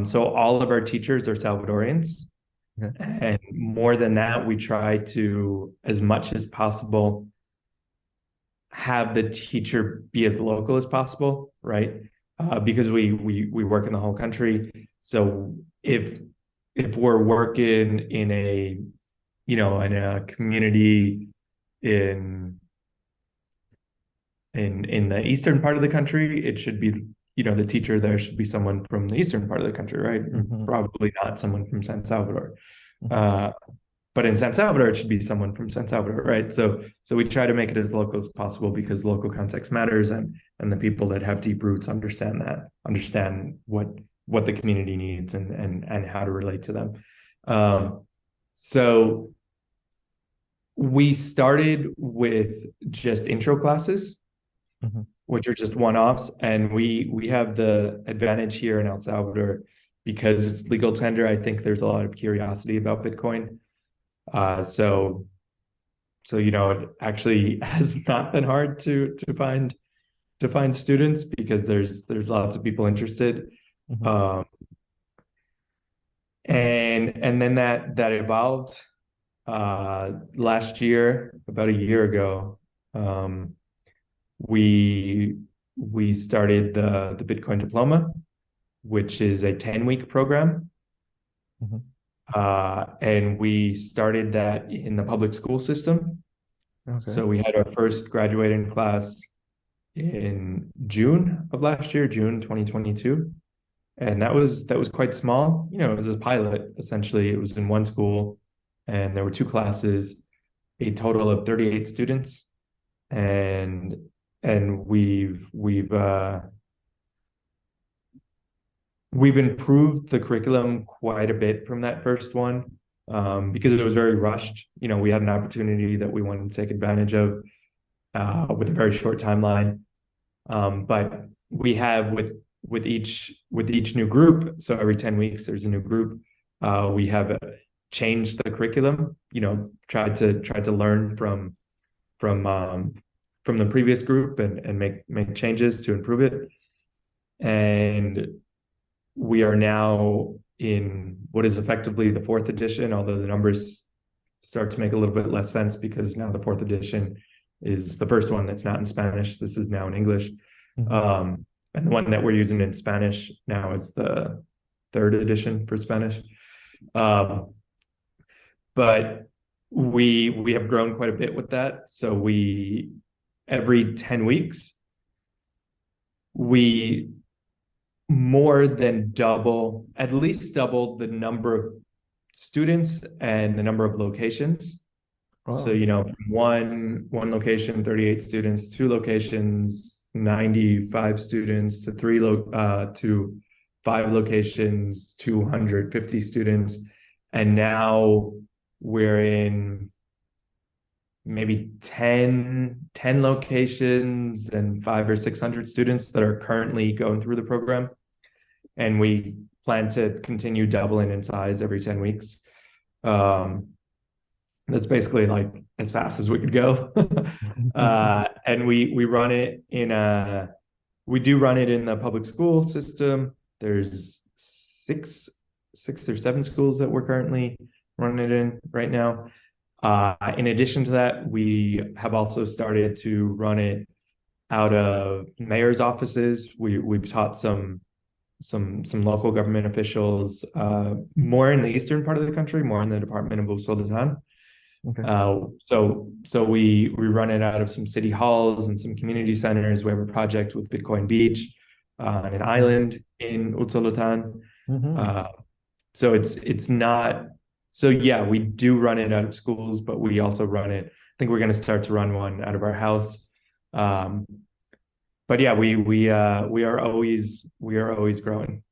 So all of our teachers are Salvadorians. Okay. And more than that, we try to, as much as possible, have the teacher be as local as possible, right? Because we work in the whole country. So if we're working in a, in a community in in the eastern part of the country, it should be, the teacher there should be someone from the eastern part of the country, right? Hmm. Probably not someone from San Salvador. Hmm. Uh, but in San Salvador, it should be someone from San Salvador, right? So we try to make it as local as possible because local context matters, and the people that have deep roots understand what the community needs and how to relate to them. So we started with just intro classes, Hmm. which are just one-offs, and we have the advantage here in El Salvador because it's legal tender. I think there's a lot of curiosity about Bitcoin. So it actually has not been hard to find students because there's lots of people interested. Hmm. Um, and then that evolved last year, about a year ago. Um, we we started the Bitcoin Diploma, which is a 10-week program. Hmm. And we started that in the public school system. Okay. So we had our first graduating class in June of last year, June 2022. And that was quite small. It was a pilot, essentially. It was in one school, and there were two classes, a total of 38 students. And we've improved the curriculum quite a bit from that first one, because it was very rushed. We had an opportunity that we wanted to take advantage of, with a very short timeline. But we have with each new group, so every 10 weeks there's a new group. We have changed the curriculum. Tried to learn from um, from the previous group and make changes to improve it. And we are now in what is effectively the fourth edition, although the numbers start to make a little bit less sense because now the fourth edition is the first one that's not in Spanish. This is now in English. Hmm. And the one that we're using in Spanish now is the third edition for Spanish. Um, but we have grown quite a bit with that. So we every 10 weeks, we more than double, at least double the number of students and the number of locations. So, Wow. from one location, 38 students, two locations, 95 students, to five locations, 250 students. And now we're in maybe 10 locations and 500 or 600 students that are currently going through the program. And we plan to continue doubling in size every 10 weeks. Um, that's basically like as fast as we could go. And we do run it in the public school system. There's six or seven schools that we're currently running it in right now. In addition to that, we have also started to run it out of mayor's offices. We've taught some local government officials, more in the eastern part of the country, more in the Department of Sultan. Okay. So we run it out of some city halls and some community centers. We have a project with Bitcoin Beach, on an island in Utsulutan. Hmm. Uh, so it's not. So yeah, we do run it out of schools, but we also run it. I think we're going to start to run one out of our house. Um, but yeah, we are always growing.